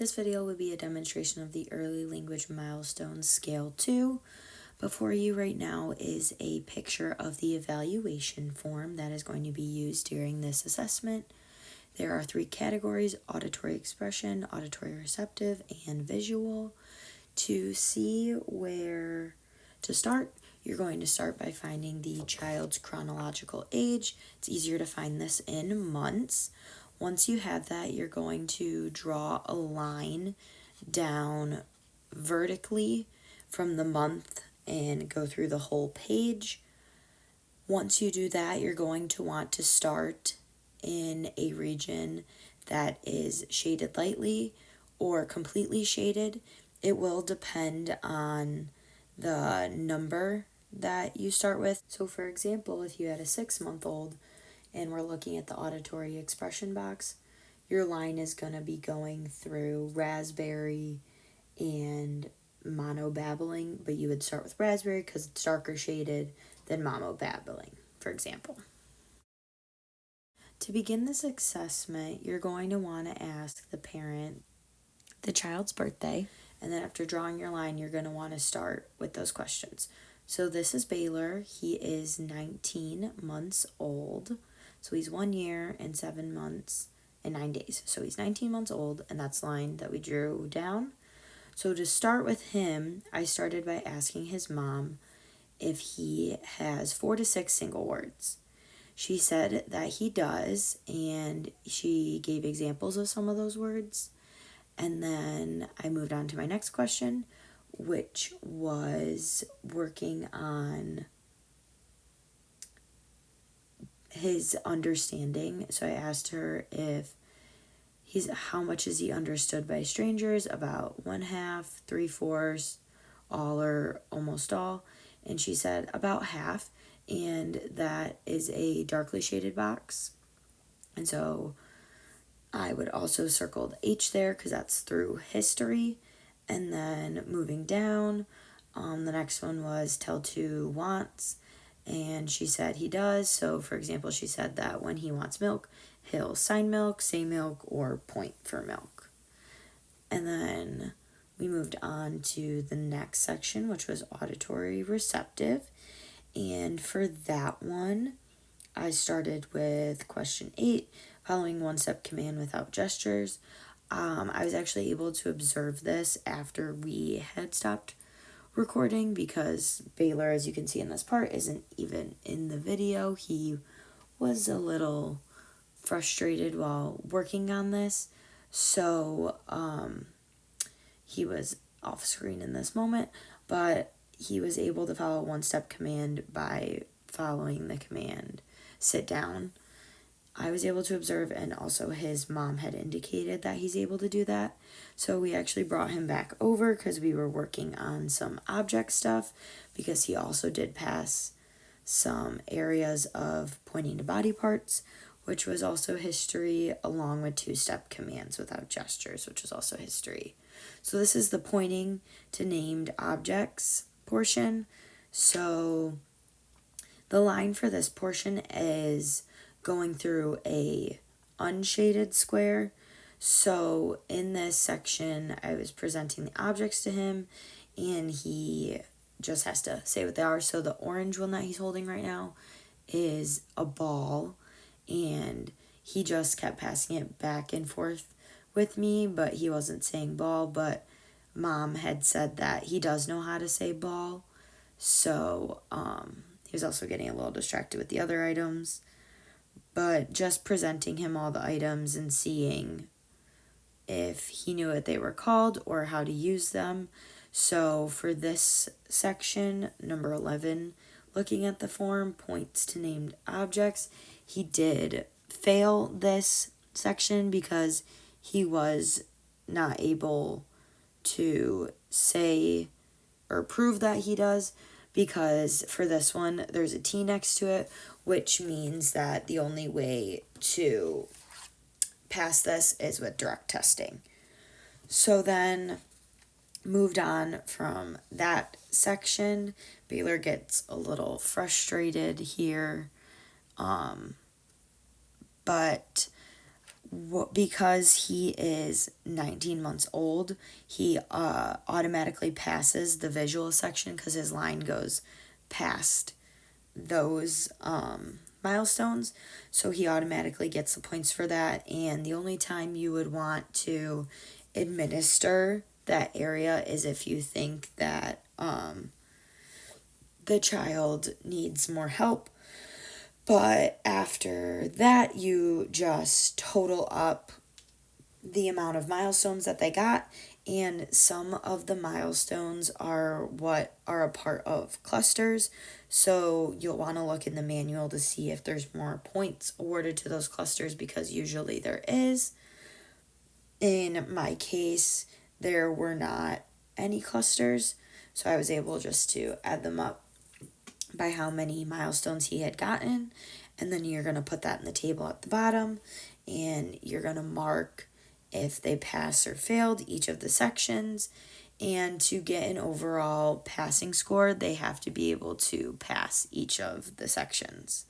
This video will be a demonstration of the Early Language Milestone Scale 2. Before you right now is a picture of the evaluation form that is going to be used during this assessment. There are 3 categories: auditory expression, auditory receptive, and visual. To see where to start, you're going to start by finding the child's chronological age. It's easier to find this in months. Once you have that, you're going to draw a line down vertically from the month and go through the whole page. Once you do that, you're going to want to start in a region that is shaded lightly or completely shaded. It will depend on the number that you start with. So for example, if you had a 6-month-old and we're looking at the auditory expression box, your line is going to be going through raspberry and monobabbling, but you would start with raspberry because it's darker shaded than monobabbling, for example. To begin this assessment, you're going to want to ask the parent the child's birthday, and then after drawing your line, you're going to want to start with those questions. So this is Baylor. He is 19 months old. So he's 1 year and 7 months and 9 days. So he's 19 months old, and that's the line that we drew down. So to start with him, I started by asking his mom if he has 4 to 6 single words. She said that he does, and she gave examples of some of those words. And then I moved on to my next question, which was working on his understanding. So I asked her if how much is he understood by strangers, about 1/2, 3/4, all or almost all. And she said about half, and that is a darkly shaded box. And so I would also circle the H there because that's through history. And then moving down, the next one was tell 2 wants. And she said he does. So for example, she said that when he wants milk, he'll sign milk, say milk, or point for milk. And then we moved on to the next section, which was auditory receptive. And for that one, I started with question 8, following one-step command without gestures. I was actually able to observe this after we had stopped recording because Baylor, as you can see in this part, isn't even in the video. He was a little frustrated while working on this, so he was off screen in this moment, but he was able to follow one-step command by following the command sit down. I was able to observe, and also his mom had indicated that he's able to do that. So we actually brought him back over because we were working on some object stuff, because he also did pass some areas of pointing to body parts, which was also history, along with 2-step commands without gestures, which was also history. So this is the pointing to named objects portion. So the line for this portion is going through a unshaded square. So in this section, I was presenting the objects to him, and he just has to say what they are. So the orange one that he's holding right now is a ball, and he just kept passing it back and forth with me, but he wasn't saying ball. But Mom had said that he does know how to say ball, so he was also getting a little distracted with the other items. But just presenting him all the items and seeing if he knew what they were called or how to use them. So for this section, number 11, looking at the form, points to named objects, he did fail this section because he was not able to say or prove that he does, because for this one, there's a T next to it, which means that the only way to pass this is with direct testing. So then moved on from that section. Baylor gets a little frustrated here, but because he is 19 months old, he automatically passes the visual section because his line goes past those milestones. So he automatically gets the points for that. And the only time you would want to administer that area is if you think that the child needs more help. But after that, you just total up the amount of milestones that they got, and some of the milestones are what are a part of clusters. So you'll want to look in the manual to see if there's more points awarded to those clusters, because usually there is. In my case, there were not any clusters, so I was able just to add them up by how many milestones he had gotten, and then you're going to put that in the table at the bottom, and you're going to mark if they passed or failed each of the sections. And to get an overall passing score, they have to be able to pass each of the sections.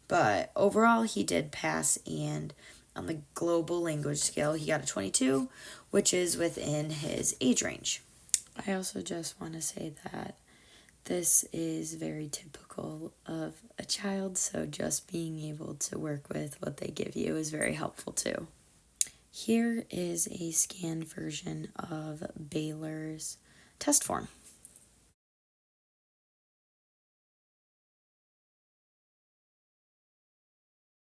But overall, he did pass, and on the global language scale, he got a 22, which is within his age range. I also just want to say that this is very typical of a child, so just being able to work with what they give you is very helpful too. Here is a scanned version of Baylor's test form.